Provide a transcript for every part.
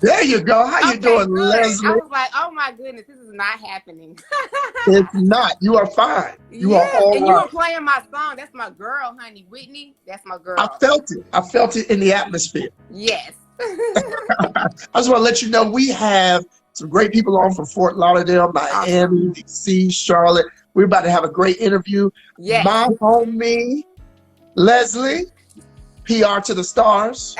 There you go. How you Okay, doing, good. I Leslie? was like, oh my goodness, this is not happening. It's not. You are fine. You are Yes, all and you were right. playing my song. That's my girl, honey. Whitney, that's my I girl. felt it. I felt it in the atmosphere. Yes. I just want to let you know we have some great people on from Fort Lauderdale, Awesome. Miami, DC, Charlotte. We're about to have a great interview. Yes. My homie, Leslie, PR to the stars.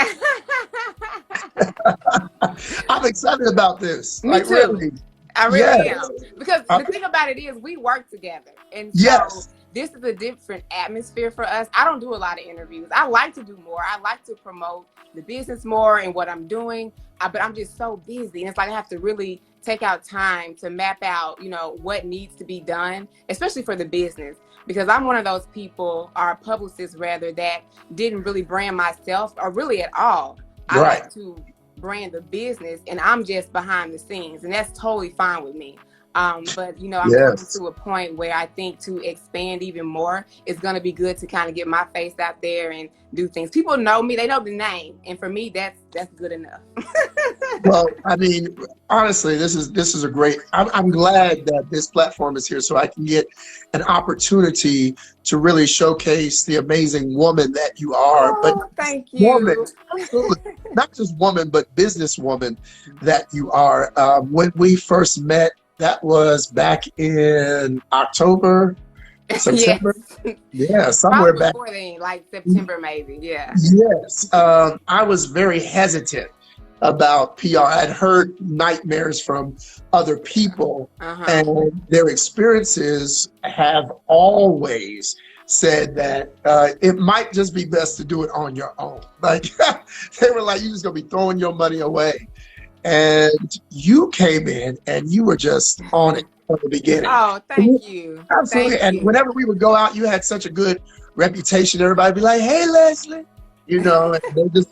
I'm excited about this. Me Like, too. really. I really Yes. am. Because Uh, the thing about it is we work together. And so yes. this is a different atmosphere for us. I don't do a lot of interviews. I like to do more. I like to promote the business more and what I'm doing. But I'm just so busy. And it's like I have to really take out time to map out, what needs to be done, especially for the business. Because I'm one of those people, or publicists rather, that didn't really brand myself or really at all. I Right. like to brand the business and I'm just behind the scenes, and that's totally fine with me. But I'm coming Yes. to a point where I think to expand even more, it's going to be good to kind of get my face out there and do things. People know me, they know the name, and for me, that's good enough. Well, I mean, honestly, this is a great. I'm glad that this platform is here so I can get an opportunity to really showcase the amazing woman that you are, but Oh, thank woman, you. absolutely, not just woman, but businesswoman that you are. When we first met, that was back in October, Yes, September. Yeah, somewhere probably back. before then, like September maybe. Yeah. Yes, I was very hesitant about PR. I'd heard nightmares from other people, Uh-huh. and their experiences have always said that it might just be best to do it on your own. Like they were like, you're just gonna be throwing your money away. And you came in and you were just on it from the beginning. Oh, thank you. Absolutely. Thank And you. whenever we would go out, you had such a good reputation. Everybody would be like, hey, Leslie, and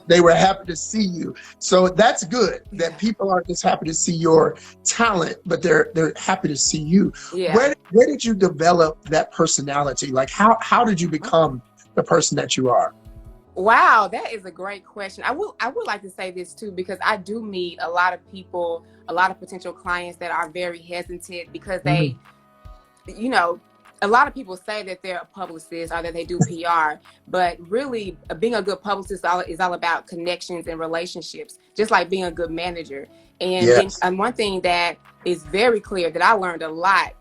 they were happy to see you. So that's good that people aren't just happy to see your talent, but they're happy to see you. Yeah. Where did you develop that personality? Like how did you become the person that you are? Wow, that is a great question. I would like to say this too, because I do meet a lot of people, a lot of potential clients that are very hesitant because Mm, you know, a lot of people say that they're a publicist or that they do PR, but really being a good publicist is all about connections and relationships, just like being a good manager. And then yes. one thing that is very clear that I learned a lot,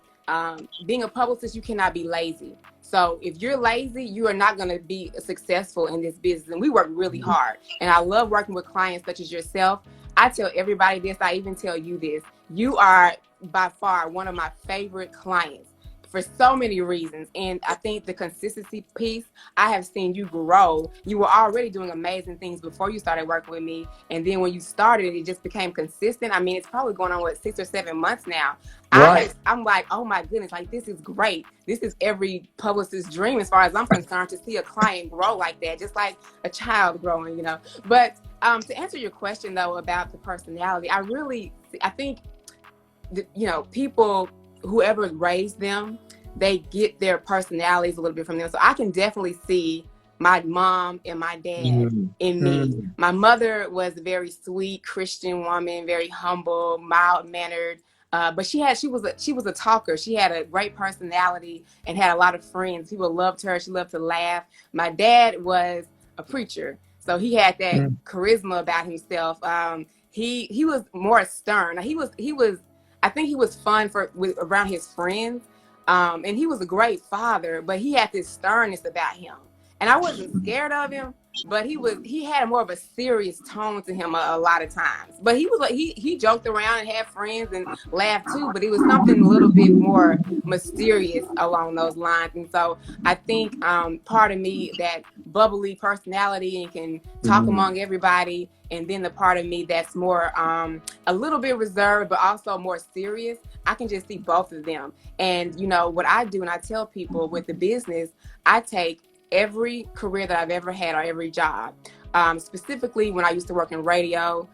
being a publicist, you cannot be lazy. So if you're lazy, you are not going to be successful in this business. And we work really hard. And I love working with clients such as yourself. I tell everybody this, I even tell you this. You are by far one of my favorite clients for so many reasons. And I think the consistency piece, I have seen you grow. You were already doing amazing things before you started working with me. And then when you started, it just became consistent. I mean, it's probably going on, 6 or 7 months now. Right. I'm like, oh my goodness, like this is great. This is every publicist's dream as far as I'm concerned, to see a client grow like that, just like a child growing. But to answer your question though about the personality, I think people, whoever raised them, they get their personalities a little bit from them. So I can definitely see my mom and my dad Mm, in me. mm, My mother was a very sweet Christian woman, very humble, mild mannered. But she was a talker. She had a great personality and had a lot of friends. People loved her. She loved to laugh. My dad was a preacher, so he had that mm, charisma about himself. He was more stern. He was I think he was fun around his friends, and he was a great father. But he had this sternness about him, and I wasn't scared of him. But he had more of a serious tone to him a lot of times. But he was like he joked around and had friends and laughed too. But it was something a little bit more mysterious along those lines. And so I think part of me, that bubbly personality and can talk mm. among everybody, and then the part of me that's more a little bit reserved but also more serious, I can just see both of them. And what I do, and I tell people with the business, I take every career that I've ever had or every job, specifically when I used to work in radio,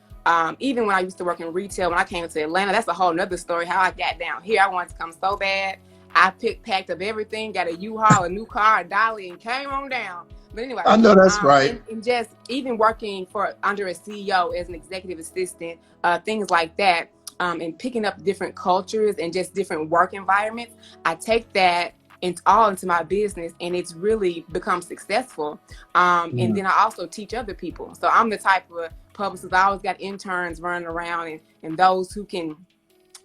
even when I used to work in retail. When I came to Atlanta, that's a whole nother story how I got down here. I wanted to come so bad. I packed up everything, got a U-Haul, a new car, a dolly, and came on down. But anyway, I know that's right. and just even working for under a CEO as an executive assistant, things like that, and picking up different cultures and just different work environments, I take that all into my business, and it's really become successful. And then I also teach other people. So I'm the type of publicist. I always got interns running around, and those who can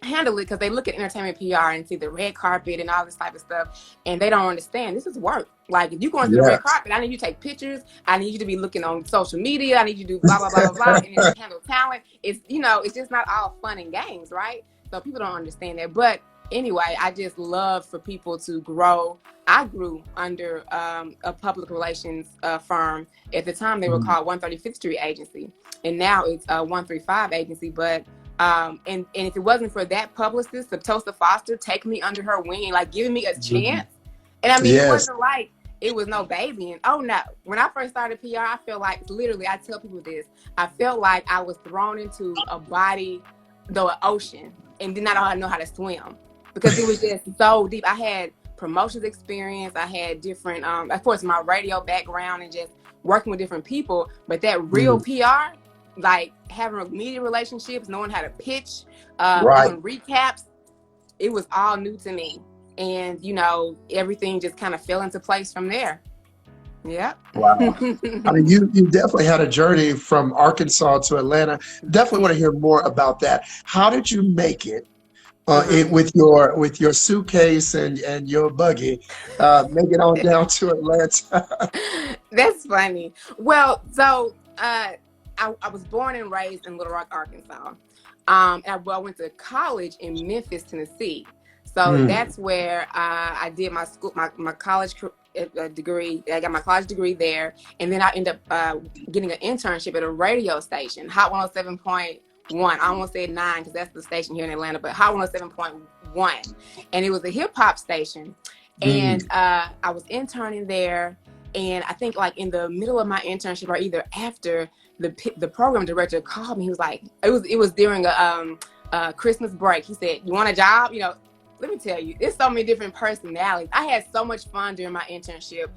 handle it, because they look at entertainment PR and see the red carpet and all this type of stuff, and they don't understand this is work. Like, if you're going to the red carpet, I need you to take pictures, I need you to be looking on social media, I need you to do blah blah blah blah blah, and then handle talent. It's, you know, it's just not all fun and games, right? So people don't understand that. But anyway, I just love for people to grow. I grew under a public relations firm. At the time they were called 135th Street Agency, and now it's 135 Agency. But and if it wasn't for that publicist, Tosa Foster, taking me under her wing, like giving me a chance. And I mean, it wasn't like it was no baby. And oh no, when I first started PR, I felt like, literally, I tell people this, I felt like I was thrown into a body, though an ocean, and did not know how to swim, because it was just so deep. I had promotions experience, I had different, of course, my radio background and just working with different people, but that real PR, like having media relationships, knowing how to pitch, doing recaps, it was all new to me. And, you know, everything just kind of fell into place from there. Yeah. Wow. I mean, you definitely had a journey from Arkansas to Atlanta. Definitely want to hear more about that. How did you make it with your suitcase and your buggy, make it on down to Atlanta? That's funny. Well, so I was born and raised in Little Rock, Arkansas. And I went to college in Memphis, Tennessee. So that's where I did my school, my college degree. I got my college degree there, and then I ended up getting an internship at a radio station, Hot 107.1. I almost said 9 because that's the station here in Atlanta, but Hot 107.1, and it was a hip hop station. And I was interning there, and I think like in the middle of my internship, or either after, the program director called me. He was like, it was during a Christmas break. He said, "You want a job?" You know, let me tell you, there's so many different personalities. I had so much fun during my internship.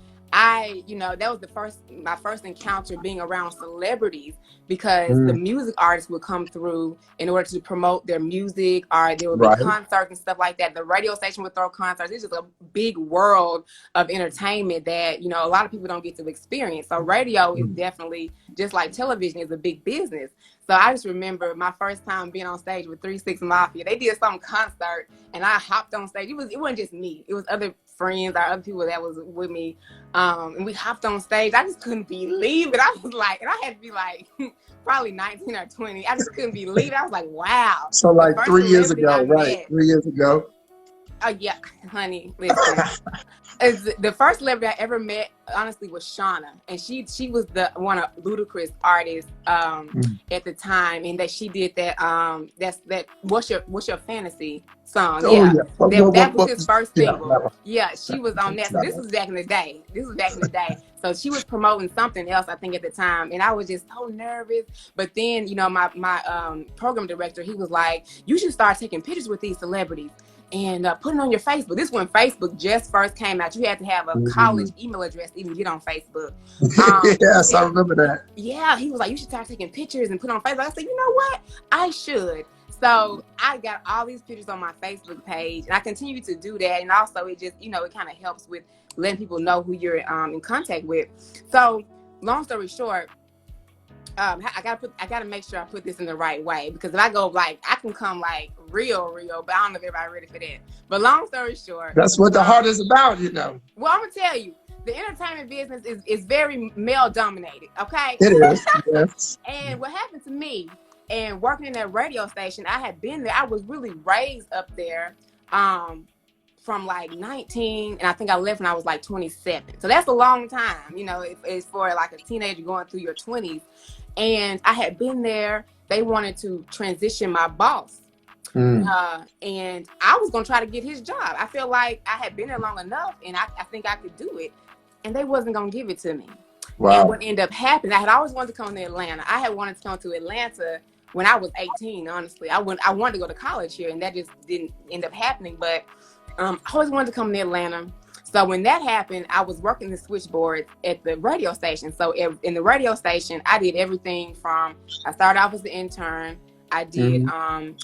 You know, that was my first encounter being around celebrities, because the music artists would come through in order to promote their music, or there would be concerts and stuff like that. The radio station would throw concerts. It's just a big world of entertainment that, you know, a lot of people don't get to experience. So radio is definitely, just like television, is a big business. So I just remember my first time being on stage with 3 6 Mafia. They did some concert, and I hopped on stage. It wasn't just me. It was other friends or other people that was with me. And we hopped on stage. I just couldn't believe it. I was like, and I had to be like probably 19 or 20. I just couldn't believe it. I was like, wow. So like 3 years ago, right? 3 years ago. Oh yeah, honey, listen. The first celebrity I ever met, honestly, was Shauna, and she was the one of Ludacris artists at the time, and that she did that that what's your fantasy song? That was his first single. Yeah, she was on that. So this was back in the day. So she was promoting something else, I think, at the time, and I was just so nervous. But then, you know, my program director, he was like, "You should start taking pictures with these celebrities and putting on your Facebook." This when Facebook just first came out. You had to have a college email address to even get on Facebook. Yes, I remember that. Yeah, he was like, "You should start taking pictures and put on Facebook." I said, "You know what? I should." So I got all these pictures on my Facebook page, and I continue to do that. And also, it just, you know, it kind of helps with letting people know who you're in contact with. So long story short, I gotta make sure I put this in the right way, because if I go like, I can come like real, but I don't know if everybody's ready for that. But long story short, that's what the heart is about, you know. Well, I'm gonna tell you, the entertainment business is very male dominated. Okay, it is. Yes. And what happened to me, and working in that radio station, I had been there. I was really raised up there. From like 19, and I think I left when I was like 27. So that's a long time, you know, it's for like a teenager going through your 20s. And I had been there. They wanted to transition my boss. And I was going to try to get his job. I feel like I had been there long enough, and I think I could do it. And they wasn't going to give it to me. Wow. And what ended up happening, I had always wanted to come to Atlanta. I had wanted to come to Atlanta when I was 18, honestly. I wanted to go to college here, and that just didn't end up happening. But I always wanted to come to Atlanta. So when that happened, I was working the switchboard at the radio station. So in the radio station, I did everything from, I started off as an intern. I did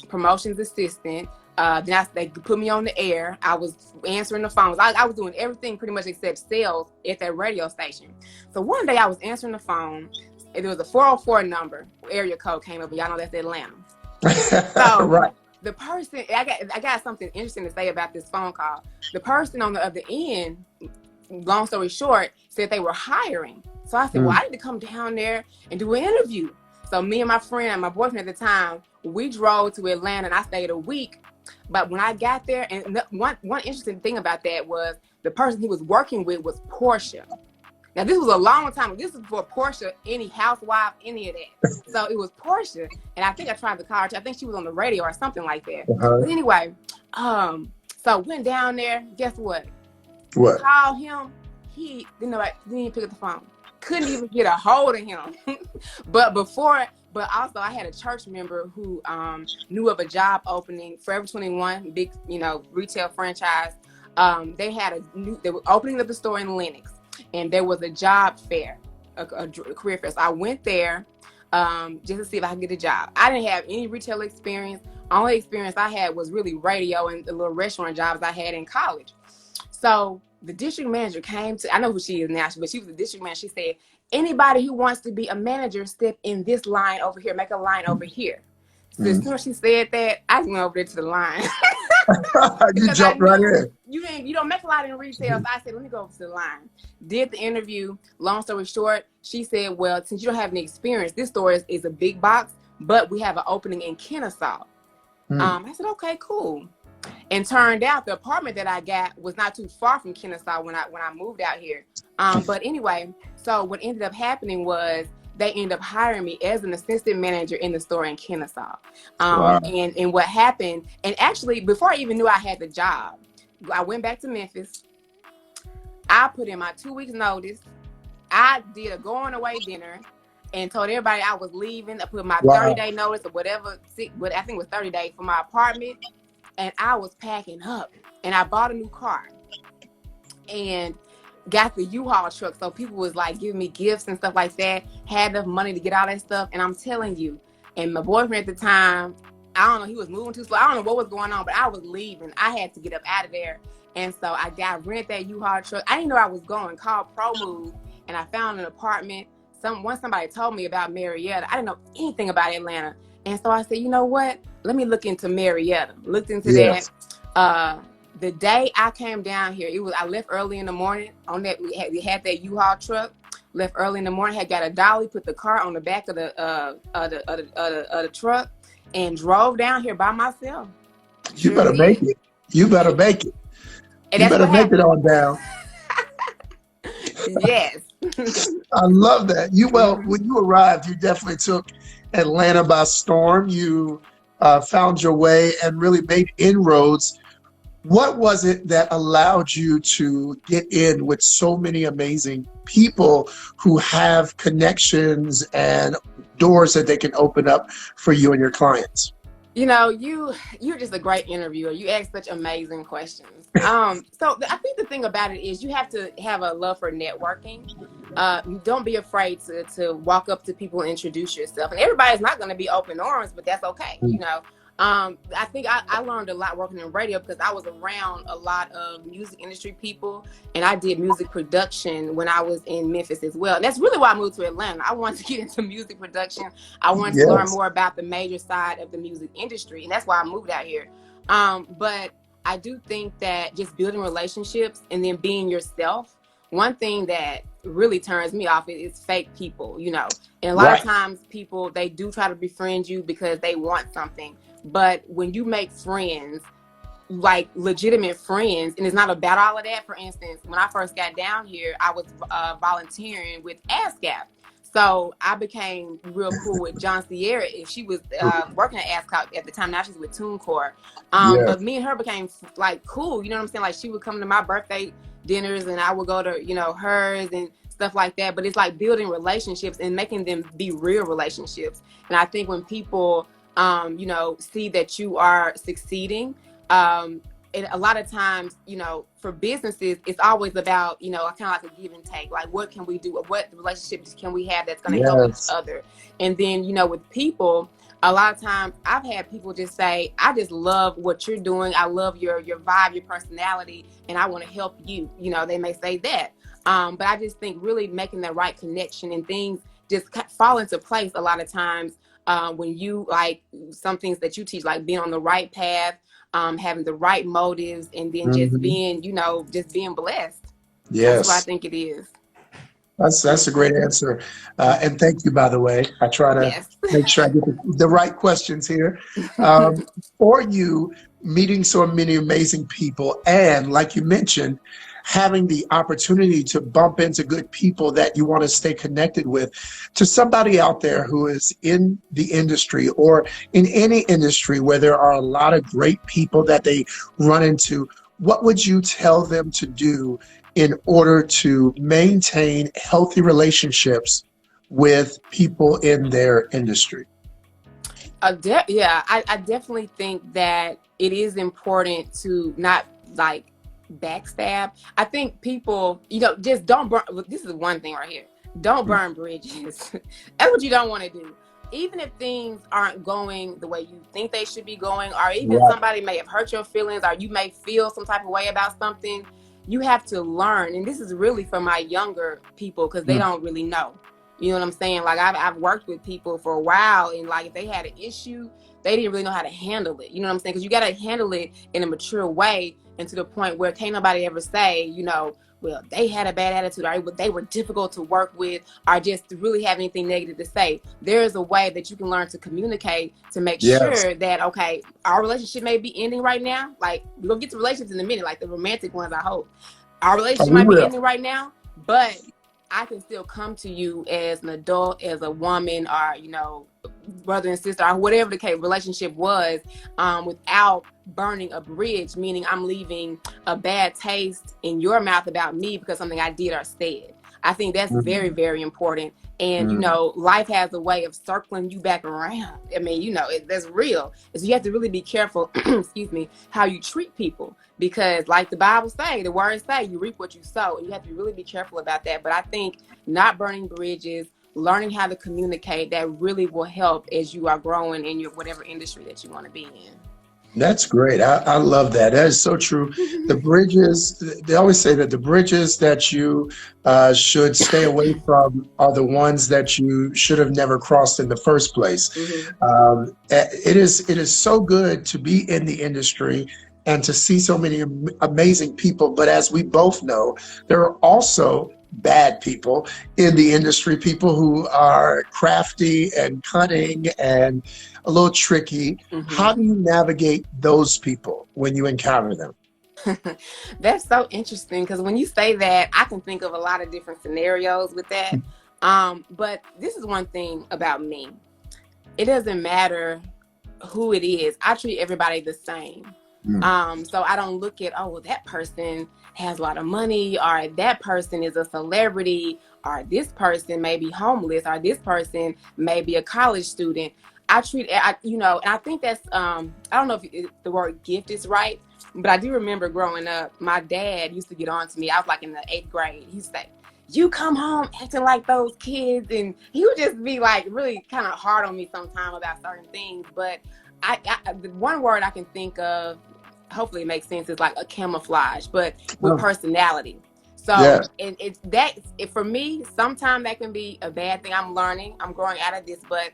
promotions assistant. Then they put me on the air. I was answering the phones. I was doing everything pretty much except sales at that radio station. So one day I was answering the phone. And there was a 404 number. Area code came up. And y'all know that's Atlanta. So Right. the person, I got something interesting to say about this phone call. The person on the other end, long story short, said they were hiring. So I said, well, I need to come down there and do an interview. So me and my friend and my boyfriend at the time, we drove to Atlanta and I stayed a week. But when I got there, and one interesting thing about that was the person he was working with was Portia. Now, this was a long time. This was before Portia, any housewife, any of that. So it was Portia. And I think I tried to call her. I think she was on the radio or something like that. But anyway, so went down there. Guess what? What? Called him. He didn't even pick up the phone. Couldn't even get a hold of him. But also I had a church member who knew of a job opening, Forever 21, big, retail franchise. They were opening up the store in Lenox. And there was a job fair, a career fair. So I went there just to see if I could get a job. I didn't have any retail experience. Only experience I had was really radio and the little restaurant jobs I had in college. So the district manager came to, I know who she is now, but she was the district manager. She said, anybody who wants to be a manager, step in this line over here, make a line over here. So as soon as she said that, I went over there to the line. You jumped right in. You don't make a lot in retail. So I said, let me go over to the line. Did the interview. Long story short, she said, well, since you don't have any experience, this store is a big box, but we have an opening in Kennesaw. I said, okay, cool. And turned out the apartment that I got was not too far from Kennesaw when I moved out here. But anyway, so what ended up happening was they ended up hiring me as an assistant manager in the store in Kennesaw. Wow. And what happened, and actually before I even knew I had the job, I went back to Memphis. I put in my 2 weeks notice. I did a going away dinner and told everybody I was leaving. I put my 30-day notice or whatever, but I think it was 30 days for my apartment. And I was packing up and I bought a new car and got the U-Haul truck. So people was like giving me gifts and stuff like that, had enough money to get all that stuff. And I'm telling you, and my boyfriend at the time, I don't know, he was moving too slow. I don't know what was going on, but I was leaving. I had to get up out of there. And so I rented that U-Haul truck. I didn't know I was going, called ProMove, and I found an apartment. Once somebody told me about Marietta. I didn't know anything about Atlanta. And so I said, you know what? Let me look into Marietta. Looked into that. The day I came down here, I left early in the morning on that. We had that U-Haul truck. Left early in the morning. Had got a dolly, put the car on the back of the truck, and drove down here by myself. You better make it. You better make it. And you better make it on down. Yes. I love that. When you arrived, you definitely took Atlanta by storm. You found your way and really made inroads. What was it that allowed you to get in with so many amazing people who have connections and doors that they can open up for you and your clients? You're just a great interviewer. You ask such amazing questions. So I think the thing about it is you have to have a love for networking. Don't be afraid to walk up to people and introduce yourself. And everybody's not going to be open arms, but that's okay. I think I learned a lot working in radio because I was around a lot of music industry people, and I did music production when I was in Memphis as well. And that's really why I moved to Atlanta. I wanted to get into music production. I wanted to learn more about the major side of the music industry, and that's why I moved out here. But I do think that just building relationships and then being yourself, one thing that really turns me off is fake people, and a lot of times people, they do try to befriend you because they want something. But when you make friends, like legitimate friends, and it's not about all of that. For instance, when I first got down here, I was volunteering with ASCAP. So I became real cool with John Sierra. She was working at ASCAP at the time. Now she's with TuneCore. But me and her became like cool. You know what I'm saying? Like she would come to my birthday dinners and I would go to, hers and stuff like that. But it's like building relationships and making them be real relationships. And I think when people see that you are succeeding, a lot of times, for businesses, it's always about, kind of like a give and take. Like, what can we do? What relationships can we have that's going to help each Yes. other? And then, with people, a lot of times I've had people just say, I just love what you're doing. I love your vibe, your personality, and I want to help you. They may say that. But I just think really making the right connection and things just fall into place a lot of times when you like some things that you teach, like being on the right path, having the right motives, and then just Hmm. being, just being blessed. That's what I Yes. think it is. That's a great answer. And thank you, by the way. I try to Yes. make sure I get the right questions here. For you, meeting so many amazing people, and like you mentioned, having the opportunity to bump into good people that you want to stay connected with, to somebody out there who is in the industry or in any industry where there are a lot of great people that they run into, what would you tell them to do in order to maintain healthy relationships with people in their industry? Yeah, I definitely think that it is important to not like backstab. I think people, just don't burn. This is one thing right here. Don't burn bridges. That's what you don't want to do. Even if things aren't going the way you think they should be going, or even Right. somebody may have hurt your feelings, or you may feel some type of way about something, you have to learn. And this is really for my younger people because they Mm. don't really know. You know what I'm saying? Like I've worked with people for a while, and like if they had an issue, they didn't really know how to handle it. You know what I'm saying? Because you got to handle it in a mature way, and to the point where can't nobody ever say, well, they had a bad attitude, or they were difficult to work with, or just to really have anything negative to say. There is a way that you can learn to communicate to make Yes. sure that, okay, our relationship may be ending right now. Like we're gonna get to relationships in a minute, like the romantic ones, I hope. Our Oh, relationship we might be will. ending right now, but I can still come to you as an adult, as a woman, or brother and sister, or whatever the case relationship was, without burning a bridge. Meaning, I'm leaving a bad taste in your mouth about me because something I did or said. I think that's very, Mhm. very important. And Mhm. life has a way of circling you back around. I mean, that's real. So you have to really be careful, excuse me, how you treat people, because like the Bible say, the words say, you reap what you sow, and you have to really be careful about that. But I think not burning bridges, learning how to communicate, that really will help as you are growing in your whatever industry that you want to be That's great. I love that. That is so true. The in. bridges, they always say that the bridges that you should stay away from are the ones that you should have never crossed in the first place. Hmm. It is so good to be in the industry and to see so many amazing people. But as we both know, there are also bad people in the industry, people who are crafty and cunning and a little tricky. How Hmm. do you navigate those people when you encounter them? That's so interesting because when you say that, I can think of a lot of different scenarios with that. But this is one thing about me. It doesn't matter who it is. I treat everybody the same. Mm. So I don't look at, oh, well, that person has a lot of money, or that person is a celebrity, or this person may be homeless, or this person may be a college student. I treat, and I think that's, I don't know if the word gift is right, but I do remember growing up, my dad used to get on to me. I was like in the 8th grade. He used to say, you come home acting like those kids. And he would just be like really kind of hard on me sometimes about certain things. But the one word I can think of, hopefully it makes sense, is like a camouflage, but with Oh, personality. So yes. it's that for me, sometimes that can be a bad thing. I'm learning, I'm growing out of this. But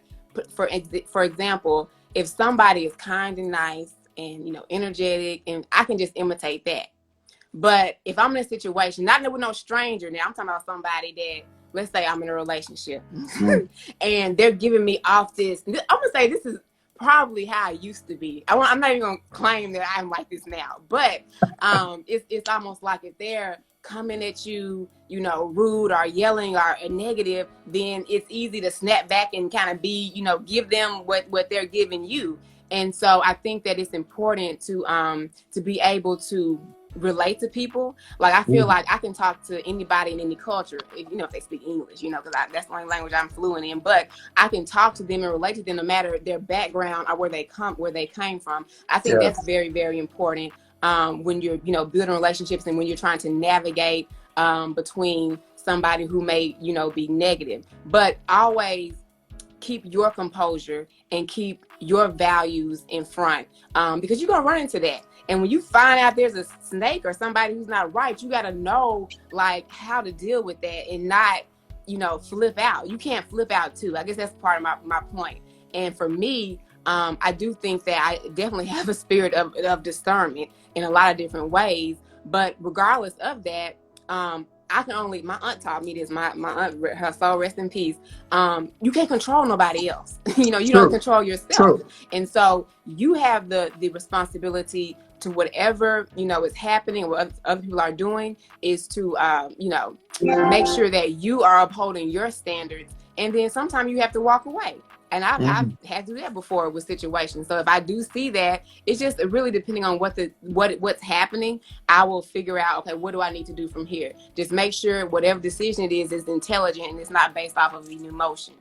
for example, if somebody is kind and nice and energetic, and I can just imitate that. But if I'm in a situation, not with no stranger now, I'm talking about somebody that, let's say I'm in a relationship Mm. and they're giving me off this. I'm gonna say this is probably how I used to be. I'm not even gonna claim that I'm like this now, but it's almost like if they're coming at you, rude or yelling or negative, then it's easy to snap back and kind of be, give them what they're giving you. And so I think that it's important to be able to relate to people. Like I feel Mm. like I can talk to anybody in any culture, if they speak English, because that's the only language I'm fluent in. But I can talk to them and relate to them no matter their background or where they came from. I think that's Yes. very, very important. when you're, building relationships and when you're trying to navigate between somebody who may, be negative. But always keep your composure and keep your values in front, because you're going to run into that. And when you find out there's a snake or somebody who's not right, you got to know like how to deal with that and not, flip out. You can't flip out too. I guess that's part of my point. And for me, I do think that I definitely have a spirit of discernment in a lot of different ways. But regardless of that, my aunt taught me this, my aunt, her soul rest in peace. You can't control nobody else. You don't control yourself. True. And so you have the responsibility to whatever, is happening, what other people are doing, is to, make sure that you are upholding your standards. And then sometimes you have to walk away. And I've had to do that before with situations. So if I do see that, it's just really depending on what's happening. I will figure out, okay, what do I need to do from here? Just make sure whatever decision it is intelligent and it's not based off of an emotion.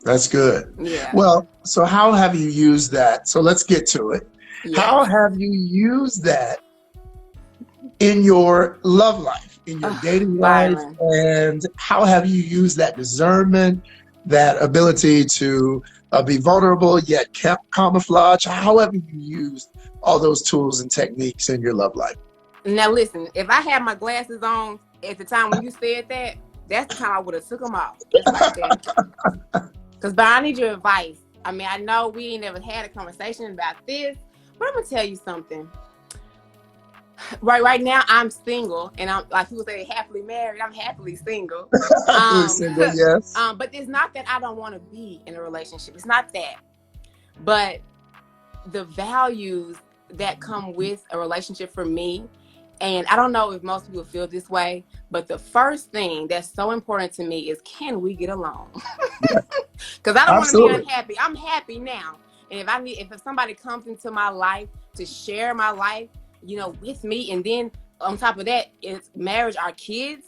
That's good. Yeah. Well, so how have you used that? So let's get to it. Yes. How have you used that in your love life, in your dating life? And how have you used that discernment, that ability to be vulnerable yet kept camouflage? How have you used all those tools and techniques in your love life? Now listen, if I had my glasses on at the time when you said that, that's the time I would have took them off. Because, but I need your advice. I mean, I know we ain't never had a conversation about this, but I'm gonna tell you something. Right now I'm single, and I'm, like people say, happily married. I'm happily single. Single, yes. But it's not that I don't want to be in a relationship. It's not that. But the values that come with a relationship for me, and I don't know if most people feel this way, but the first thing that's so important to me is, can we get along? Because I don't want to be unhappy. I'm happy now. And if somebody comes into my life to share my life, with me, and then on top of that, it's marriage, our kids,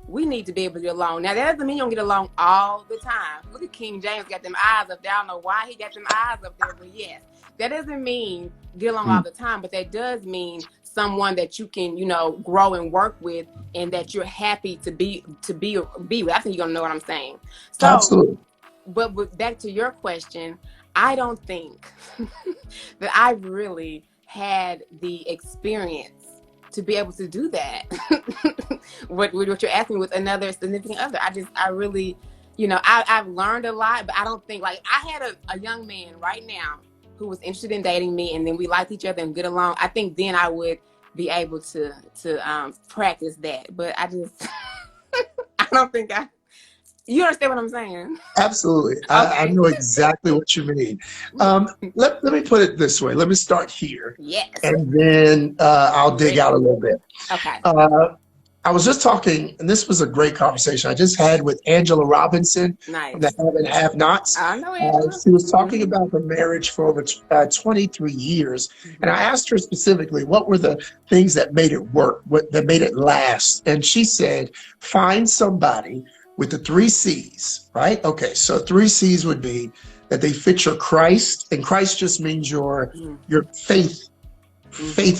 we need to be able to get along. Now, that doesn't mean you don't get along all the time. Look at King James, got them eyes up there. I don't know why he got them eyes up there, but yes, that doesn't mean get along all the time, but that does mean someone that you can, grow and work with, and that you're happy to be with. I think you're gonna know what I'm saying. So, absolutely. But back to your question, I don't think that I've really had the experience to be able to do that. what you're asking with another significant other. I really, I've learned a lot, but I don't think, like, I had a young man right now who was interested in dating me, and then we liked each other and get along. I think then I would be able to practice that, but I just I don't think you understand what I'm saying? Absolutely. Okay. I know exactly what you mean. Let me put it this way. Let me start here. Yes. And then I'll dig out a little bit. Okay. I was just talking, and this was a great conversation I just had with Angela Robinson. Nice. From the Have and Have Nots. I know Angela. She was talking about her marriage for over 23 years. And I asked her specifically, what were the things that made it work, that made it last? And she said, find somebody with the 3 C's, right? Okay, so 3 C's would be that they fit your Christ, and Christ just means your faith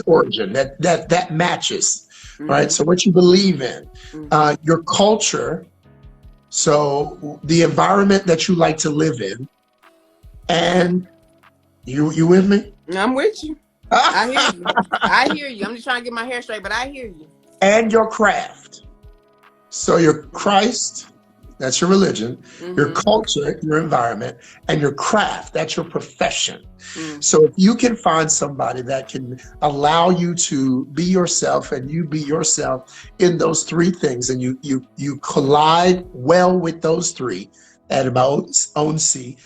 origin, that matches, right? So what you believe in, your culture, so the environment that you like to live in, and you with me? I'm with you. I hear you. I hear you. I'm just trying to get my hair straight, but I hear you. And your craft. So your Christ, that's your religion, your culture, your environment, and your craft, that's your profession. So if you can find somebody that can allow you to be yourself and you be yourself in those 3 things, and you collide well with those 3, at my own C,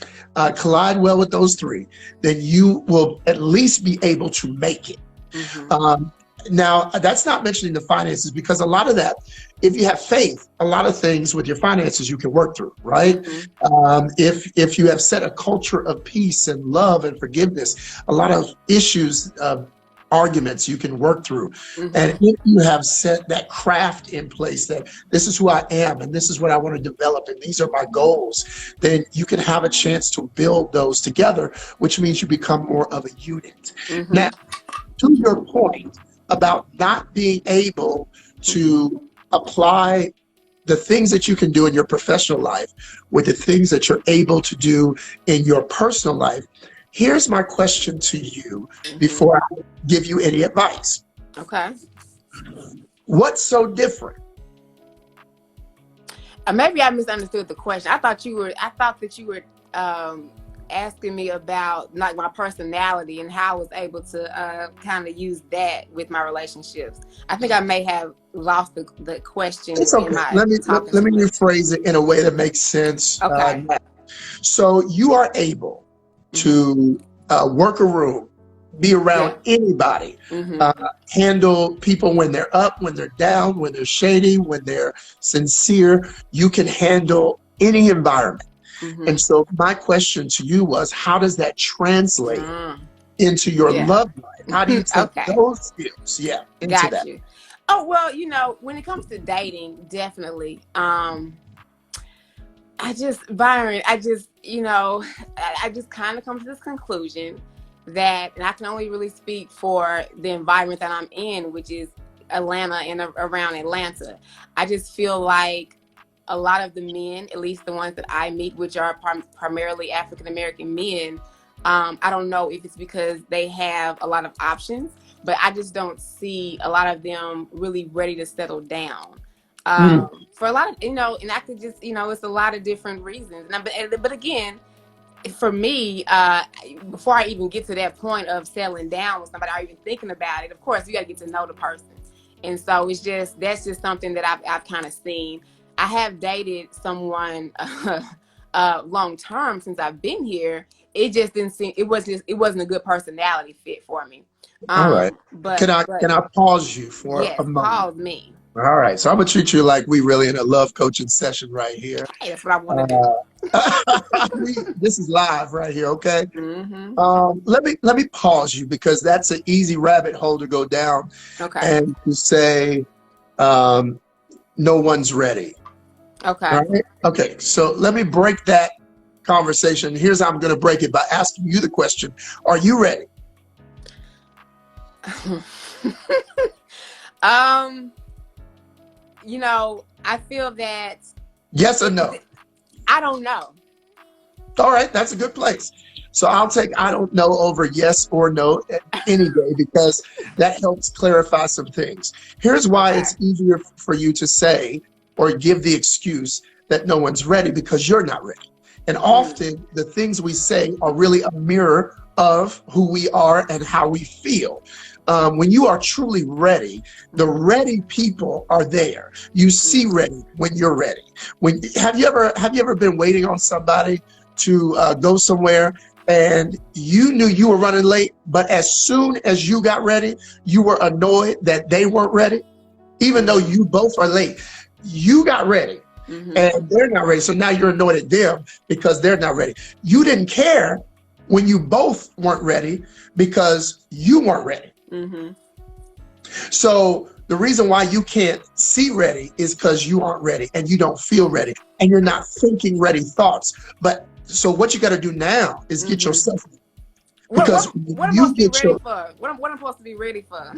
collide well with those 3, then you will at least be able to make it. Now, that's not mentioning the finances, because a lot of that, if you have faith, a lot of things with your finances you can work through, right? If you have set a culture of peace and love and forgiveness, a lot of issues, arguments you can work through. And if you have set that craft in place, that this is who I am and this is what I want to develop and these are my goals, then you can have a chance to build those together, which means you become more of a unit. Now, to your point about not being able to apply the things that you can do in your professional life with the things that you're able to do in your personal life, here's my question to you before I give you any advice. Okay. What's so different? Maybe I misunderstood the question. I thought that you were asking me about like my personality and how I was able to kind of use that with my relationships. I think I may have lost the question. It's okay. Let me rephrase it in a way that makes sense. Okay. So you are able to work a room, be around anybody, handle people when they're up, when they're down, when they're shady, when they're sincere. You can handle any environment. And so my question to you was, how does that translate into your love life? How do you take those skills into that? You. Oh, well, when it comes to dating, definitely. Byron, I just kind of come to this conclusion that, and I can only really speak for the environment that I'm in, which is Atlanta and around Atlanta. I just feel like a lot of the men, at least the ones that I meet, which are primarily African-American men, I don't know if it's because they have a lot of options, but I just don't see a lot of them really ready to settle down. For a lot of, and I could just, it's a lot of different reasons. But again, for me, before I even get to that point of settling down with somebody or even thinking about it, of course, you got to get to know the person. And so that's just something that I've kind of seen. I have dated someone long term since I've been here. It just didn't seem, it wasn't a good personality fit for me. All right. But can I pause you for a moment? Pause me. All right. So I'm gonna treat you like we really in a love coaching session right here. Hey, that's what I want to do. This is live right here, okay? Let me pause you because that's an easy rabbit hole to go down. Okay. And to say no one's ready. Okay. Right? Okay. So let me break that conversation. Here's how I'm gonna break it by asking you the question: are you ready? I feel that. Yes or no? I don't know. All right, that's a good place. So I'll take I don't know over yes or no any day because that helps clarify some things. Here's why it's easier for you to say or give the excuse that no one's ready, because you're not ready. And often the things we say are really a mirror of who we are and how we feel. When you are truly ready, the ready people are there. You see ready when you're ready. Have you ever been waiting on somebody to go somewhere and you knew you were running late, but as soon as you got ready, you were annoyed that they weren't ready, even though you both are late. You got ready and they're not ready. So now you're annoyed at them because they're not ready. You didn't care when you both weren't ready because you weren't ready. So the reason why you can't see ready is because you aren't ready and you don't feel ready and you're not thinking ready thoughts. But so what you got to do now is get yourself ready. Because what am I supposed to be ready for? What am I supposed to be ready for?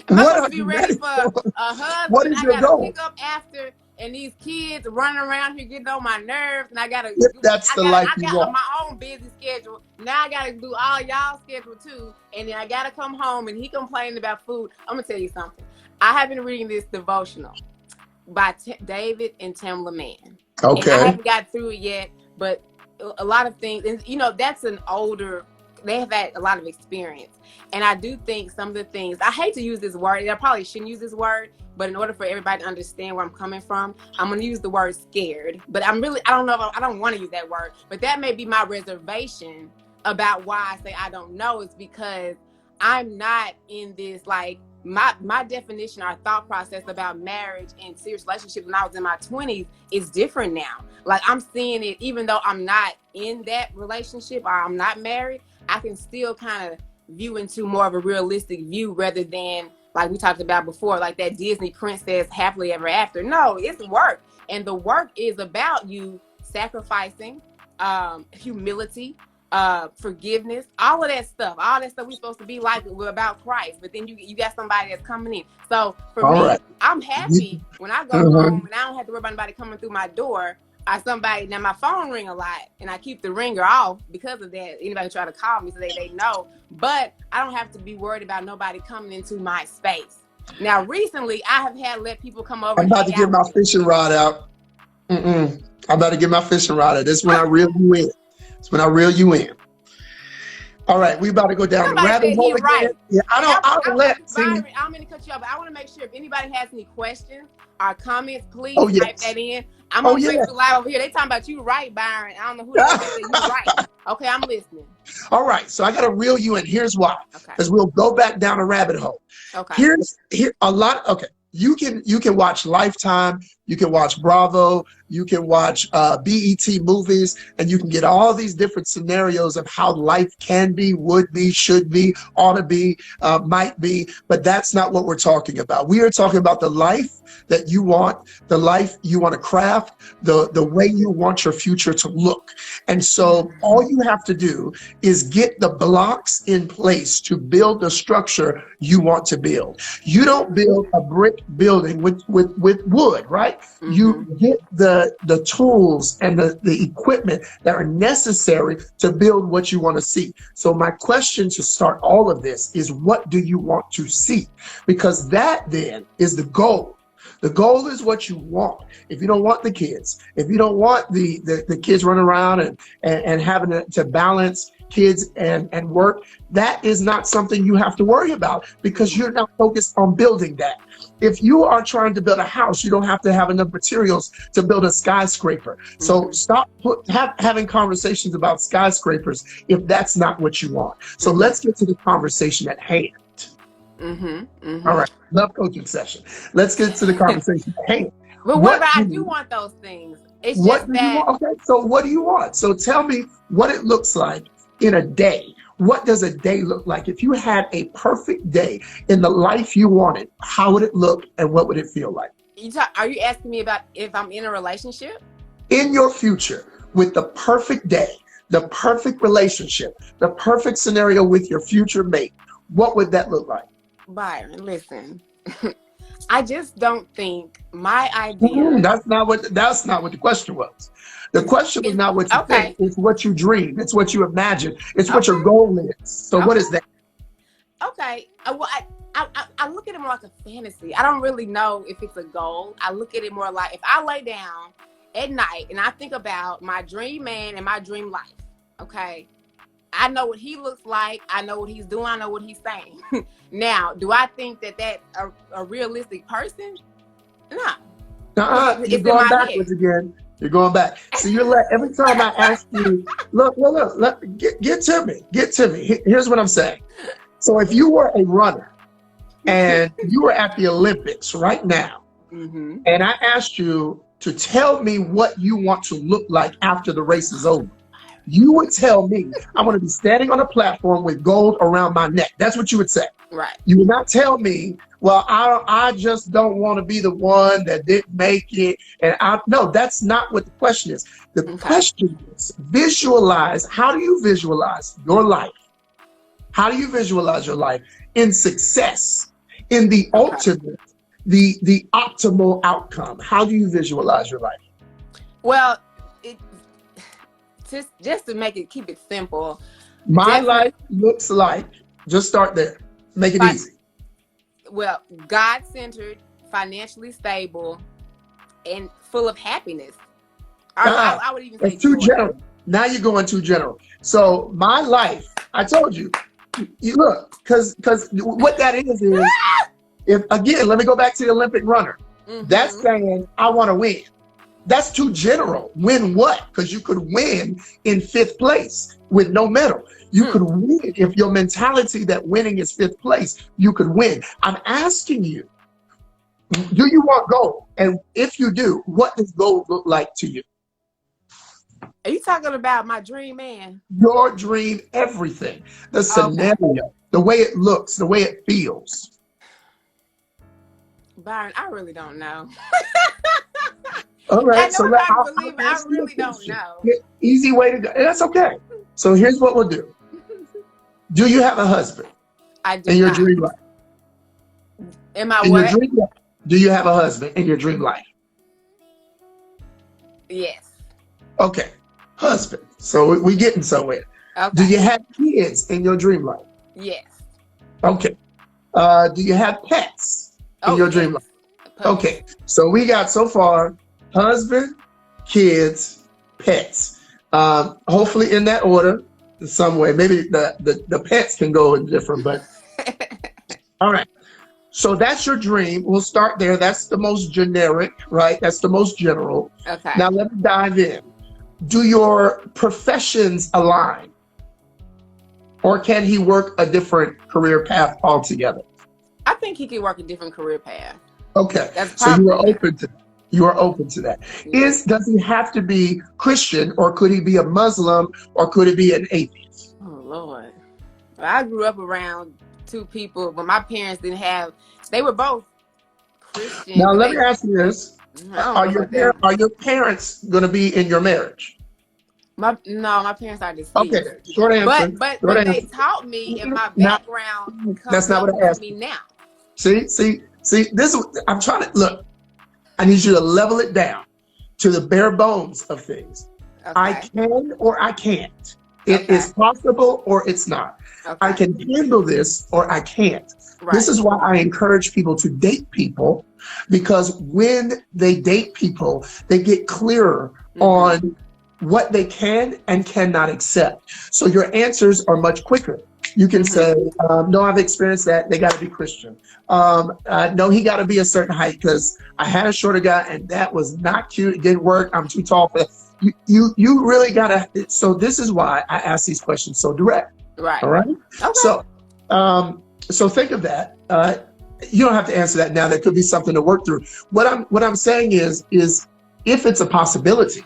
Am I supposed to be ready for a husband? What is your I gotta goal? pick up after, and these kids running around here getting on my nerves, and I gotta. That's the life you want. My own busy schedule. Now I gotta do all y'all schedule too, and then I gotta come home, and he complaining about food. I'm gonna tell you something. I have been reading this devotional by David and Tamla Mann. Okay. And I haven't got through it yet, but a lot of things, and that's an older. They have had a lot of experience. And I do think some of the things, I hate to use this word, I probably shouldn't use this word, but in order for everybody to understand where I'm coming from, I'm going to use the word scared. But I don't want to use that word, but that may be my reservation about why I say I don't know, is because I'm not in this, like, my definition or thought process about marriage and serious relationships when I was in my 20s is different now. Like, I'm seeing it, even though I'm not in that relationship or I'm not married, I can still kind of view into more of a realistic view rather than, like we talked about before, like that Disney princess happily ever after. No, it's work. And the work is about you sacrificing, humility, forgiveness, all of that stuff. All that stuff we're supposed to be like about Christ. But then you got somebody that's coming in. So for All me, right. I'm happy when I go home and I don't have to worry about anybody coming through my door. Somebody, now my phone ring a lot and I keep the ringer off because of that. Anybody try to call me so they know. But I don't have to be worried about nobody coming into my space. Now recently I have had let people come over I'm and about to hang get out my with me. fishing rod out. I'm about to get my fishing rod out. This is when I reel you in. It's when I reel you in. All right, we about to go down the Somebody rabbit said hole he again. right. Yeah, I don't let Byron, see. I'm going to cut you off, but I want to make sure if anybody has any questions or comments, please Oh type yes. that in. I'm Oh on yeah. Facebook Live over here. They talking about you right, Byron. I don't know who that is. They say you right. Okay, I'm listening. All right, so I got to reel you in. Here's why, Okay. because we'll go back down a rabbit hole. Okay. Here a lot. Okay, you can watch Lifetime, you can watch Bravo, you can watch BET movies, and you can get all these different scenarios of how life can be, would be, should be, ought to be, might be. But that's not what we're talking about. We are talking about the life that you want, the life you want to craft, the way you want your future to look. And so all you have to do is get the blocks in place to build the structure you want to build. You don't build a brick building with wood, right? You get the tools and the equipment that are necessary to build what you want to see. So my question to start all of this is, what do you want to see? Because that then is the goal. The goal is what you want. If you don't want the kids, if you don't want the kids running around and having to balance kids and work, that is not something you have to worry about because you're not focused on building that. If you are trying to build a house, you don't have to have enough materials to build a skyscraper. So stop having conversations about skyscrapers if that's not what you want. So let's get to the conversation at hand. All right, love coaching session. Let's get to the conversation at hand. But what about I do want those things? It's what just do that. You want? Okay, so what do you want? So tell me what it looks like in a day. What does a day look like? If you had a perfect day in the life you wanted, how would it look and what would it feel like? Are you asking me about if I'm in a relationship? In your future, with the perfect day, the perfect relationship, the perfect scenario with your future mate, what would that look like? Byron, listen. I just don't think my idea. That's not what the question was. The question was not what you think. It's what you dream. It's what you imagine. It's what your goal is. So what is that? Okay. Well, I look at it more like a fantasy. I don't really know if it's a goal. I look at it more like if I lay down at night and I think about my dream man and my dream life. Okay. I know what he looks like. I know what he's doing. I know what he's saying. Now, do I think that that's a realistic person? No. You're going backwards again. You're going back. So every time I ask you, look, get to me. Get to me. Here's what I'm saying. So if you were a runner and you were at the Olympics right now, and I asked you to tell me what you want to look like after the race is over, you would tell me, I want to be standing on a platform with gold around my neck. That's what you would say. Right. You would not tell me, well, I just don't want to be the one that didn't make it. And no, that's not what the question is. The question is visualize. How do you visualize your life? How do you visualize your life in success, in the ultimate, the optimal outcome? How do you visualize your life? Well, just to keep it simple. My life looks like, just start there. Make it easy. Well, God-centered, financially stable, and full of happiness. I would even say it's too general. Now you're going too general. So my life, I told you look, because what that is if again, let me go back to the Olympic runner. That's saying I want to win. That's too general. Win what? Because you could win in 5th place with no medal. You could win if your mentality that winning is 5th place, you could win. I'm asking you, do you want gold? And if you do, what does gold look like to you? Are you talking about my dream man? Your dream, everything. The scenario, the way it looks, the way it feels. Byron, I really don't know. All right, so I really don't know. Easy way to go. That's okay. So here's what we'll do. Do you have a husband I do in your not. dream life? Am I In your what? dream life, do you have a husband in your dream life? Yes. Okay, husband. So we getting somewhere. Do Okay. you have kids in your dream life? Yes. Okay. Do you have pets in Oh, your dream yes. life? Puppies. Okay. So we got so far husband, kids, pets. Hopefully in that order, in some way. Maybe the pets can go in different, but all right. So that's your dream. We'll start there. That's the most generic, right? That's the most general. Okay. Now let me dive in. Do your professions align? Or can he work a different career path altogether? I think he could work a different career path. Okay. That's So you are probably better. open to that. You are open to that. Yeah. Does he have to be Christian, or could he be a Muslim, or could he be an atheist? Oh Lord. Well, I grew up around two people, but my parents didn't have. They were both Christian, Now but let me ask you this. I don't know about that. Are your parents going to be in your marriage? My parents are Okay, deceased. short answer. Short But they answer. taught me, and my Now, background that's comes not up what I with asked me you. now. See, this is, I'm trying to, look, I need you to level it down to the bare bones of things. I Okay. can or I can't. It Okay. is possible or it's not. I Okay. can handle this or I can't. This Right. is why I encourage people to date people, because when they date people, they get clearer on what they can and cannot accept. So your answers are much quicker. You can say, no, I've experienced that. They got to be Christian. No, he got to be a certain height, because I had a shorter guy and that was not cute. It didn't work. I'm too tall for that. You really got to. So this is why I ask these questions so direct. Right. All right. Okay. So think of that. You don't have to answer that now. There could be something to work through. What I'm saying is if it's a possibility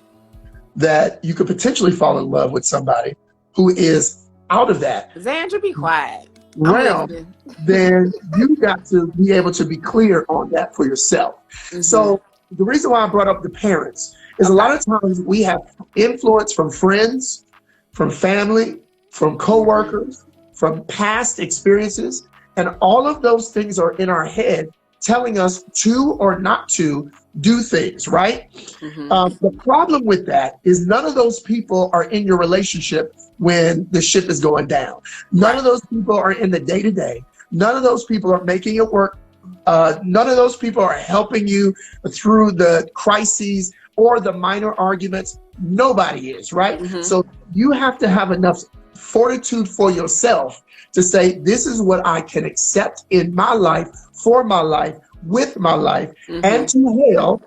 that you could potentially fall in love with somebody who is out of that Xandra, be quiet. I'm realm, listening. then you got to be able to be clear on that for yourself. So the reason why I brought up the parents is a lot of times we have influence from friends, from family, from coworkers, from past experiences, and all of those things are in our head telling us to or not to do things, right? The problem with that is none of those people are in your relationship when the ship is going down. None of those people are in the day-to-day. None of those people are making it work. None of those people are helping you through the crises or the minor arguments. Nobody is, right? So you have to have enough fortitude for yourself to say, this is what I can accept in my life, for my life, with my life, and to hell,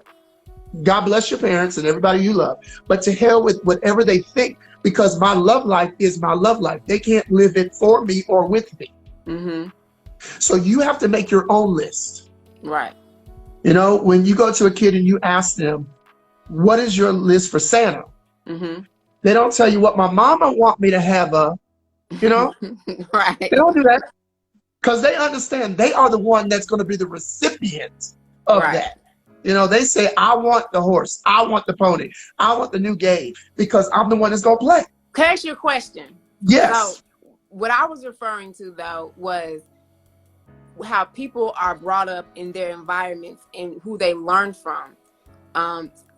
God bless your parents and everybody you love, but to hell with whatever they think, because my love life is my love life. They can't live it for me or with me. So you have to make your own list. Right. You know, when you go to a kid and you ask them, what is your list for Santa? They don't tell you what my mama want me to have you know, Right. they don't do that, because they understand they are the one that's going to be the recipient of that. You know, they say, I want the horse, I want the pony, I want the new game, because I'm the one that's going to play. Can I ask you a question? Yes. So what I was referring to, though, was how people are brought up in their environments and who they learn from.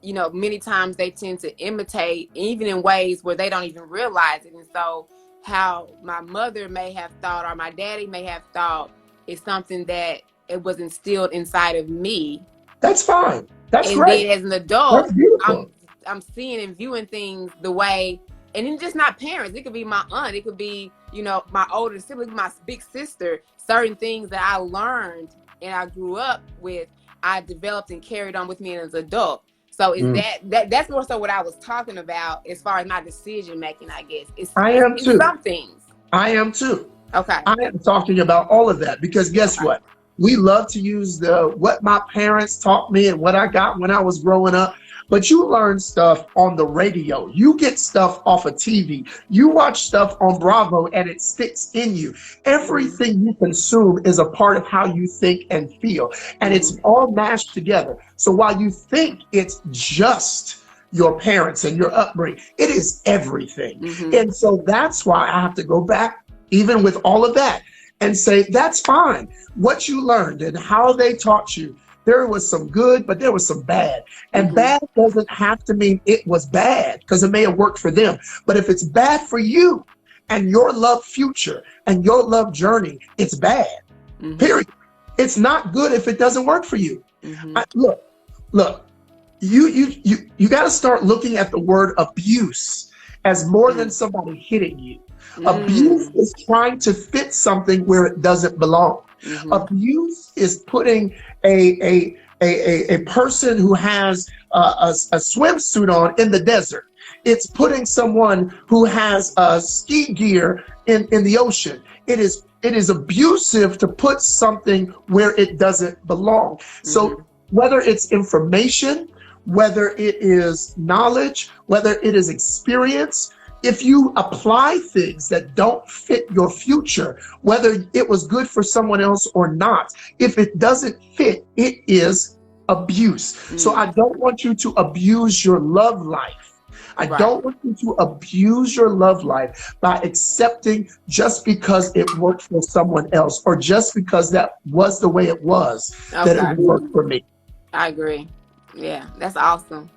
You know, many times they tend to imitate, even in ways where they don't even realize it. And so how my mother may have thought, or my daddy may have thought, is something that it was instilled inside of me. That's fine. That's and great. Then as an adult, that's beautiful. I'm seeing and viewing things the way, and it's just not parents. It could be my aunt. It could be, you know, my older sibling, my big sister. Certain things that I learned and I grew up with, I developed and carried on with me as an adult. So is that's more so what I was talking about as far as my decision making, I guess. I am too. Some things. I am too. Okay. I am talking about all of that, because guess what? We love to use what my parents taught me and what I got when I was growing up. But you learn stuff on the radio. You get stuff off of TV. You watch stuff on Bravo and it sticks in you. Everything you consume is a part of how you think and feel. And it's all mashed together. So while you think it's just your parents and your upbringing. It is everything. Mm-hmm. And so that's why I have to go back, even with all of that, and say, that's fine. What you learned and how they taught you, there was some good, but there was some bad. And Mm-hmm. bad doesn't have to mean it was bad, because it may have worked for them. But if it's bad for you and your love future and your love journey, it's bad. Mm-hmm. Period. It's not good if it doesn't work for you. Mm-hmm. Look, you got to start looking at the word abuse as more than somebody hitting you. Abuse is trying to fit something where it doesn't belong. Mm-hmm. Abuse is putting a person who has a swimsuit on in the desert. It's putting someone who has ski gear in the ocean. It is abusive to put something where it doesn't belong. Mm-hmm. So whether it's information, whether it is knowledge, whether it is experience, if you apply things that don't fit your future, whether it was good for someone else or not, if it doesn't fit, it is abuse. So I don't want you to abuse your love life. I don't want you to abuse your love life by accepting just because it worked for someone else, or just because that was the way it was, that it worked for me. I agree. Yeah, that's awesome.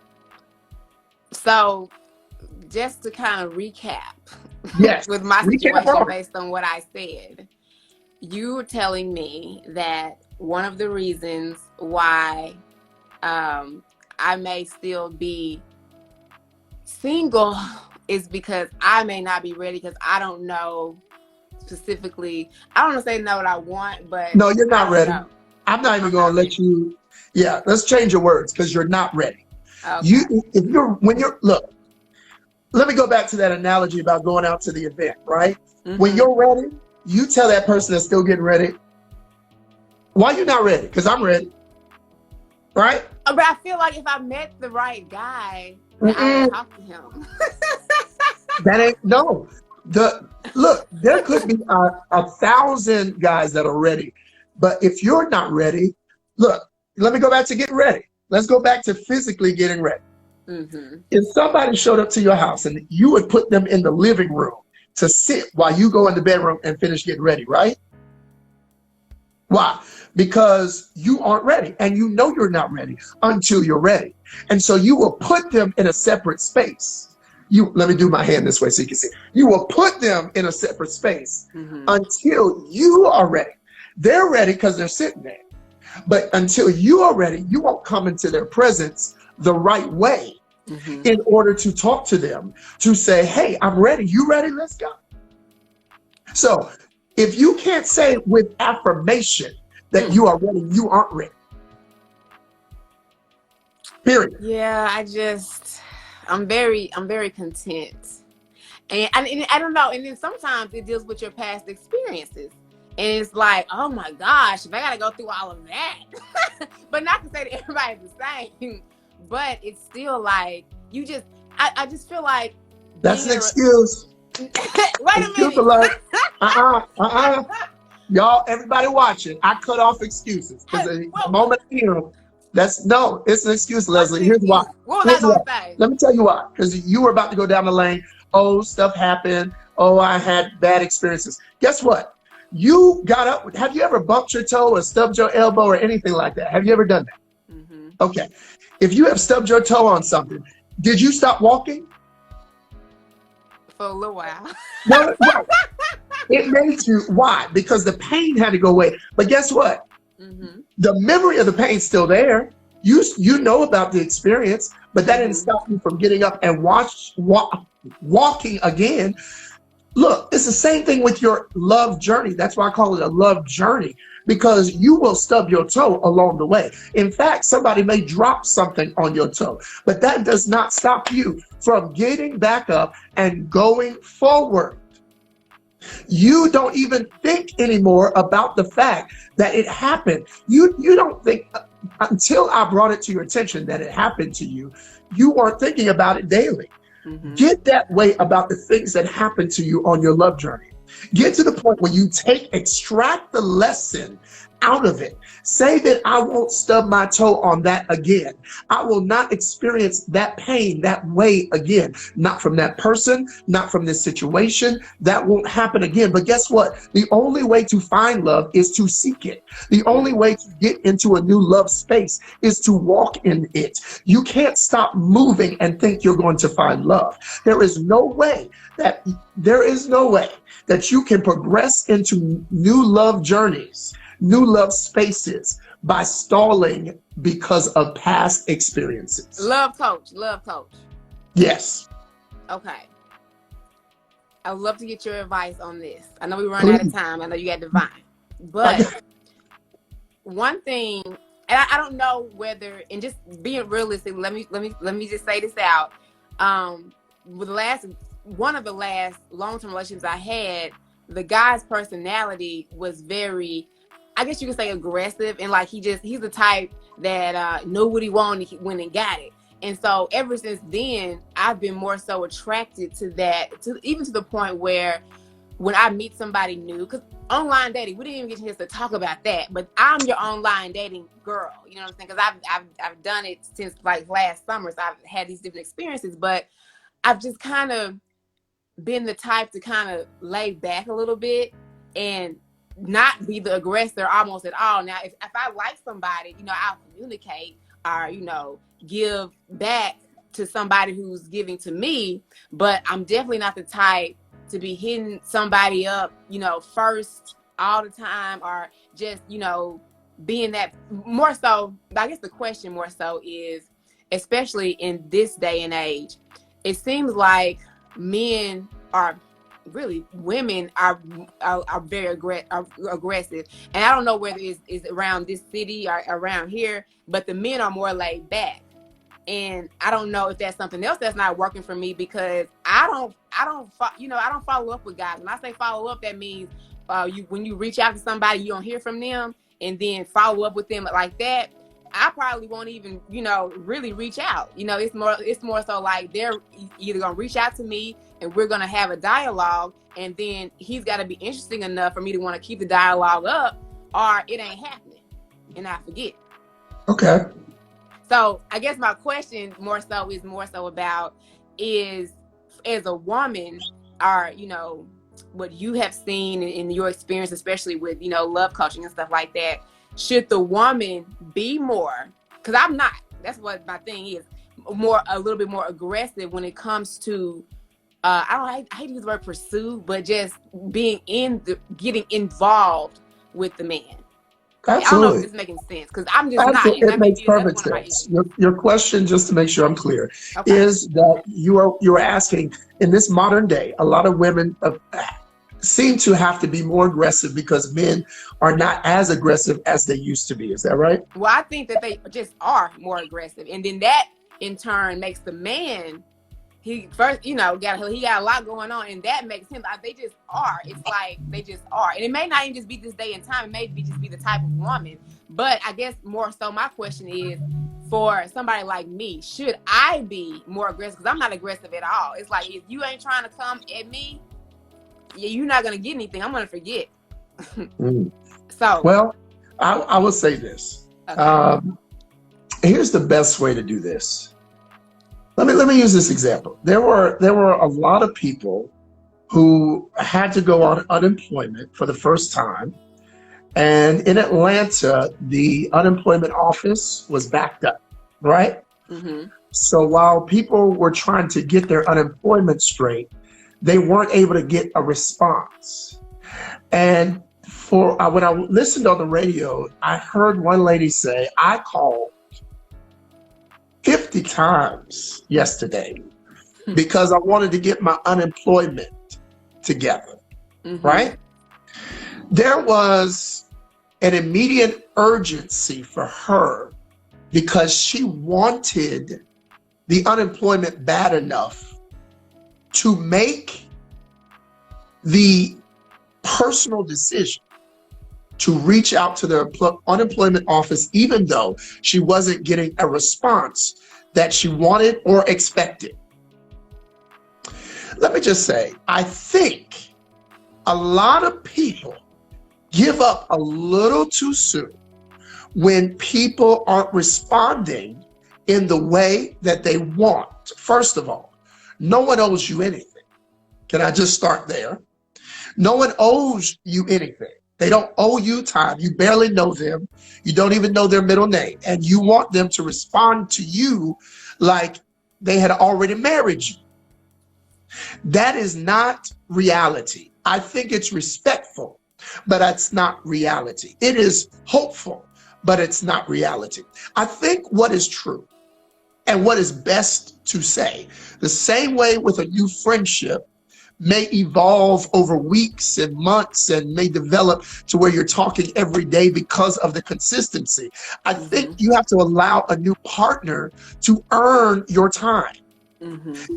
So just to kind of recap, yes, with my situation based on what I said, you were telling me that one of the reasons why I may still be single is because I may not be ready, because I don't know specifically. I don't want to say know what I want, but no, you're not ready. Know. I'm not even going to let you. Yeah, let's change your words, because you're not ready. Okay. Look, let me go back to that analogy about going out to the event, right? Mm-hmm. When you're ready, you tell that person that's still getting ready, why you not ready? Because I'm ready, right? But I feel like if I met the right guy, I would talk to him. That ain't, no. Look, there could be 1,000 guys that are ready, but if you're not ready, look, let me go back to getting ready. Let's go back to physically getting ready. Mm-hmm. If somebody showed up to your house and you would put them in the living room to sit while you go in the bedroom and finish getting ready, right? Why? Because you aren't ready, and you know you're not ready until you're ready. And so you will put them in a separate space. Let me do my hand this way so you can see. You will put them in a separate space until you are ready. They're ready because they're sitting there. But until you are ready, you won't come into their presence the right way in order to talk to them, to say, hey, I'm ready. You ready? Let's go. So if you can't say with affirmation that you are ready, you aren't ready. Period. Yeah, I'm very content. And I don't know. And then sometimes it deals with your past experiences. And it's like, oh my gosh, if I got to go through all of that. But not to say that everybody's the same. But it's still like, I just feel like. That's an excuse. Wait a minute. Y'all, everybody watching, I cut off excuses. Because the moment I hear them, it's an excuse, Leslie. Here's why. What was I going to say? Let me tell you why. Because you were about to go down the lane. Oh, stuff happened. Oh, I had bad experiences. Guess what? You got up. Have you ever bumped your toe or stubbed your elbow or anything like that? Have you ever done that? Mm-hmm. Okay. If you have stubbed your toe on something, did you stop walking? For a little while. No. It made you. Why? Because the pain had to go away. But guess what? The memory of the pain's still there. You know about the experience, but that didn't stop you from getting up and walking again. Look, it's the same thing with your love journey. That's why I call it a love journey, because you will stub your toe along the way. In fact, somebody may drop something on your toe, but that does not stop you from getting back up and going forward. You don't even think anymore about the fact that it happened. You don't think, until I brought it to your attention that it happened to you, you weren't thinking about it daily. Get that way about the things that happen to you on your love journey. Get to the point where you extract the lesson out of it. Say that I won't stub my toe on that again. I will not experience that pain that way again. Not from that person, not from this situation. That won't happen again. But guess what? The only way to find love is to seek it. The only way to get into a new love space is to walk in it. You can't stop moving and think you're going to find love. There is no way that you can progress into new love journeys, new love spaces by stalling because of past experiences. Love coach. Yes. Okay. I would love to get your advice on this. I know we run out of time. I know you got Divine. But one thing, and I don't know whether, and just being realistic, let me just say this out. With one of the last long-term relationships I had, the guy's personality was very, I guess you could say, aggressive, and like he's the type that knew what he wanted, he went and got it. And so ever since then, I've been more so attracted to that, even to the point where when I meet somebody new, because online dating, we didn't even get a chance to talk about that, but I'm your online dating girl, you know what I'm saying? Because I've done it since like last summer, so I've had these different experiences, but I've just kind of been the type to kind of lay back a little bit and not be the aggressor almost at all. Now, if I like somebody, I'll communicate or, give back to somebody who's giving to me, but I'm definitely not the type to be hitting somebody up, first all the time, or just, being that. More so, I guess the question more so is, especially in this day and age, it seems like men are really, women are very aggressive, and I don't know whether it's around this city or around here, but the men are more laid back, and I don't know if that's something else that's not working for me, because I don't follow up with guys. When I say follow up, that means when you reach out to somebody, you don't hear from them, and then follow up with them like that. I probably won't even, really reach out. It's more so like they're either gonna reach out to me and we're gonna have a dialogue, and then he's got to be interesting enough for me to want to keep the dialogue up, or it ain't happening, and I forget. Okay. So I guess my question more so about is, as a woman, or what you have seen in your experience, especially with love coaching and stuff like that, should the woman be more, because I'm not, that's what my thing is, a little bit more aggressive when it comes to I hate to use the word pursue, but just getting involved with the man. Absolutely. I don't know if it's making sense, because I'm just not. It makes perfect sense. Your question, just to make sure I'm clear, is that you are asking, in this modern day, a lot of women seem to have to be more aggressive because men are not as aggressive as they used to be. Is that right? Well, I think that they just are more aggressive, and then that in turn makes the man, he got a lot going on, and that makes him, they just are. It's like they just are, and it may not even just be this day and time. It may just be the type of woman. But I guess more so, my question is, for somebody like me, should I be more aggressive? Because I'm not aggressive at all. It's like, if you ain't trying to come at me, you're not gonna get anything. I'm gonna forget. So, well, I will say this. Okay. Here's the best way to do this. Let me use this example. There were a lot of people who had to go on unemployment for the first time, and in Atlanta, the unemployment office was backed up, right? Mm-hmm. So while people were trying to get their unemployment straight, they weren't able to get a response. And when I listened on the radio, I heard one lady say, I called 50 times yesterday because I wanted to get my unemployment together, right? There was an immediate urgency for her because she wanted the unemployment bad enough to make the personal decision to reach out to the unemployment office, even though she wasn't getting a response that she wanted or expected. Let me just say, I think a lot of people give up a little too soon when people aren't responding in the way that they want. First of all, no one owes you anything. Can I just start there? No one owes you anything. They don't owe you time. You barely know them. You don't even know their middle name. And you want them to respond to you like they had already married you. That is not reality. I think it's respectful, but that's not reality. It is hopeful, but it's not reality. I think what is true and what is best to say, the same way with a new friendship, may evolve over weeks and months and may develop to where you're talking every day because of the consistency. I think you have to allow a new partner to earn your time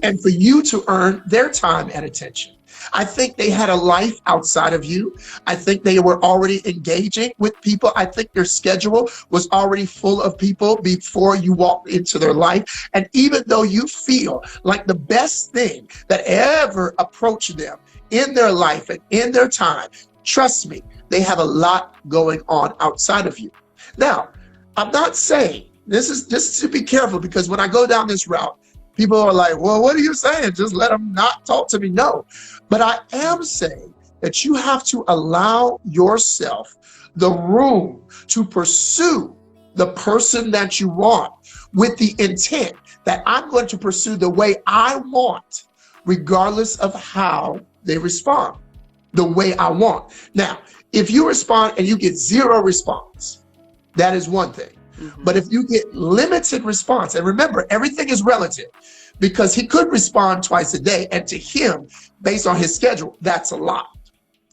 and for you to earn their time and attention. I think they had a life outside of you. I think they were already engaging with people. I think their schedule was already full of people before you walked into their life. And even though you feel like the best thing that ever approached them in their life and in their time, trust me, they have a lot going on outside of you. Now, I'm not saying, this is just to be careful, because when I go down this route, people are like, well, what are you saying? Just let them not talk to me. No, but I am saying that you have to allow yourself the room to pursue the person that you want with the intent that I'm going to pursue the way I want, regardless of how they respond, the way I want. Now, if you respond and you get zero response, that is one thing. But if you get limited response, and remember, everything is relative, because he could respond twice a day, and to him, based on his schedule, that's a lot.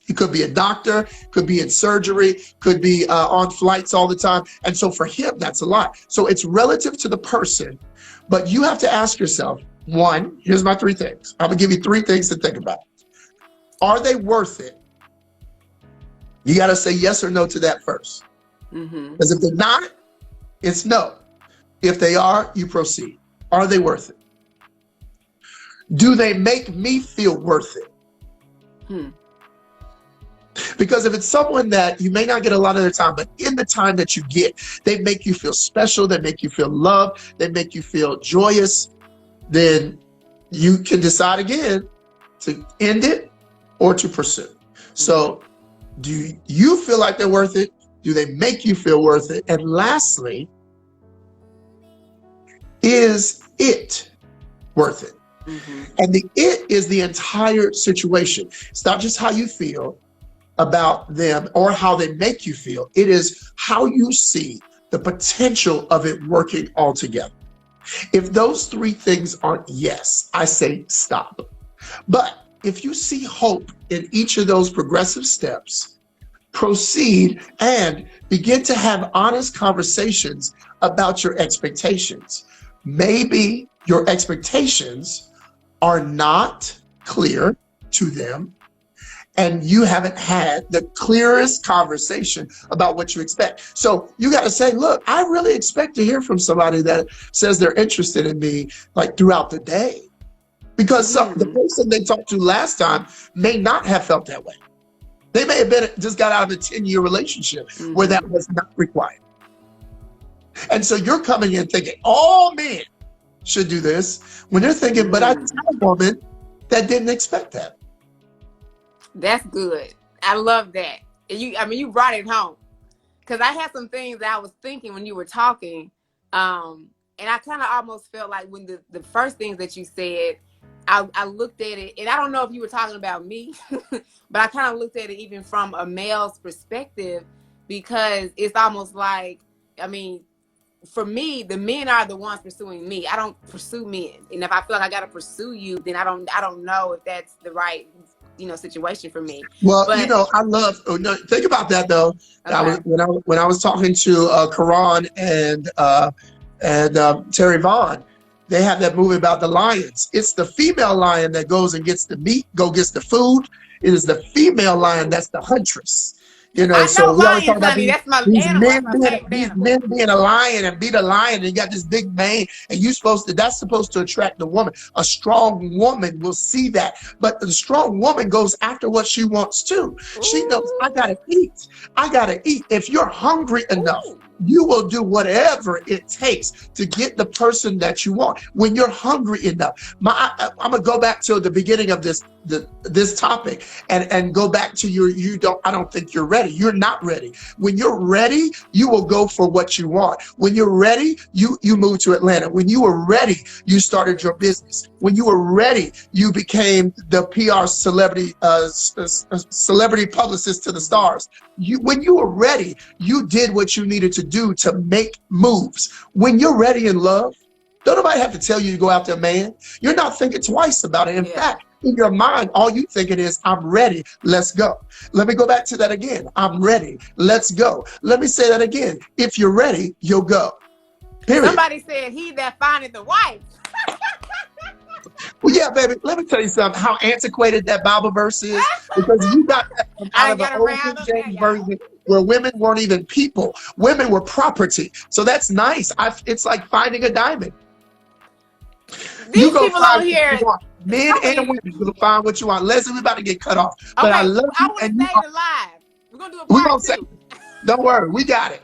He could be a doctor, could be in surgery, could be on flights all the time. And so for him, that's a lot. So it's relative to the person, but you have to ask yourself, one, here's my three things. I'm gonna give you three things to think about. Are they worth it? You gotta say yes or no to that first. Because if they're not, it's no. If they are, you proceed. Are they worth it? Do they make me feel worth it? Because if it's someone that you may not get a lot of their time, but in the time that you get, they make you feel special, they make you feel loved, they make you feel joyous, then you can decide again to end it or to pursue. So do you feel like they're worth it? Do they make you feel worth it? And lastly, is it worth it? And the it is the entire situation. It's not just how you feel about them or how they make you feel. It is how you see the potential of it working all together. If those three things aren't yes, I say stop. But if you see hope in each of those progressive steps, proceed and begin to have honest conversations about your expectations. Maybe your expectations are not clear to them, and you haven't had the clearest conversation about what you expect. So you got to say, look, I really expect to hear from somebody that says they're interested in me like throughout the day, because the person they talked to last time may not have felt that way. They may have been just got out of a 10-year relationship where that was not required. And so you're coming in thinking all men should do this, when they're thinking, but I tell a woman that didn't expect that. That's good. I love that. And you brought it home, because I had some things that I was thinking when you were talking, and I kind of almost felt like when the first things that you said, I looked at it, and I don't know if you were talking about me, but I kind of looked at it even from a male's perspective, because it's almost like, for me, the men are the ones pursuing me. I don't pursue men. And if I feel like I got to pursue you, then I don't know if that's the right, situation for me. Well, I love, think about that though. Okay. When I was talking to Karan and Terry Vaughn, they have that movie about the lions. It's the female lion that goes and gets the meat, gets the food. It is the female lion that's the huntress. You know, I know so we always talk lions, about honey. That's my these animal. men That's my being favorite these animal. men being a lion and beat a lion, and you got this big mane, and that's supposed to attract the woman. A strong woman will see that, but the strong woman goes after what she wants too. She knows, I Ooh. gotta eat. I gotta eat. If you're hungry enough, Ooh. you will do whatever it takes to get the person that you want. When you're hungry enough, I'm gonna go back to the beginning of this topic and go back to I don't think you're ready. You're not ready. When you're ready, you will go for what you want. When you're ready, you move to Atlanta. When you were ready, you started your business. When you were ready, you became the PR celebrity publicist to the stars. When you were ready, you did what you needed to do to make moves. When you're ready in love, don't nobody have to tell you to go after a man. You're not thinking twice about it. In fact, in your mind, all you thinking is, I'm ready, let's go. Let me go back to that again. I'm ready, let's go. Let me say that again. If you're ready, you'll go. Period. Somebody said, he that findeth the wife. Well, yeah, baby, let me tell you something, how antiquated that Bible verse is, because you got that from out I of the got old King around them now, James y'all. Version, where women weren't even people. Women were property. So that's nice. It's like finding a diamond. You These go people find on what you here, want. Men so and many. women go find what you want. Leslie, we about to get cut off. But I Okay, love I you, want to and stay alive. We're going to do a we're part gonna say, two. don't worry, we got it.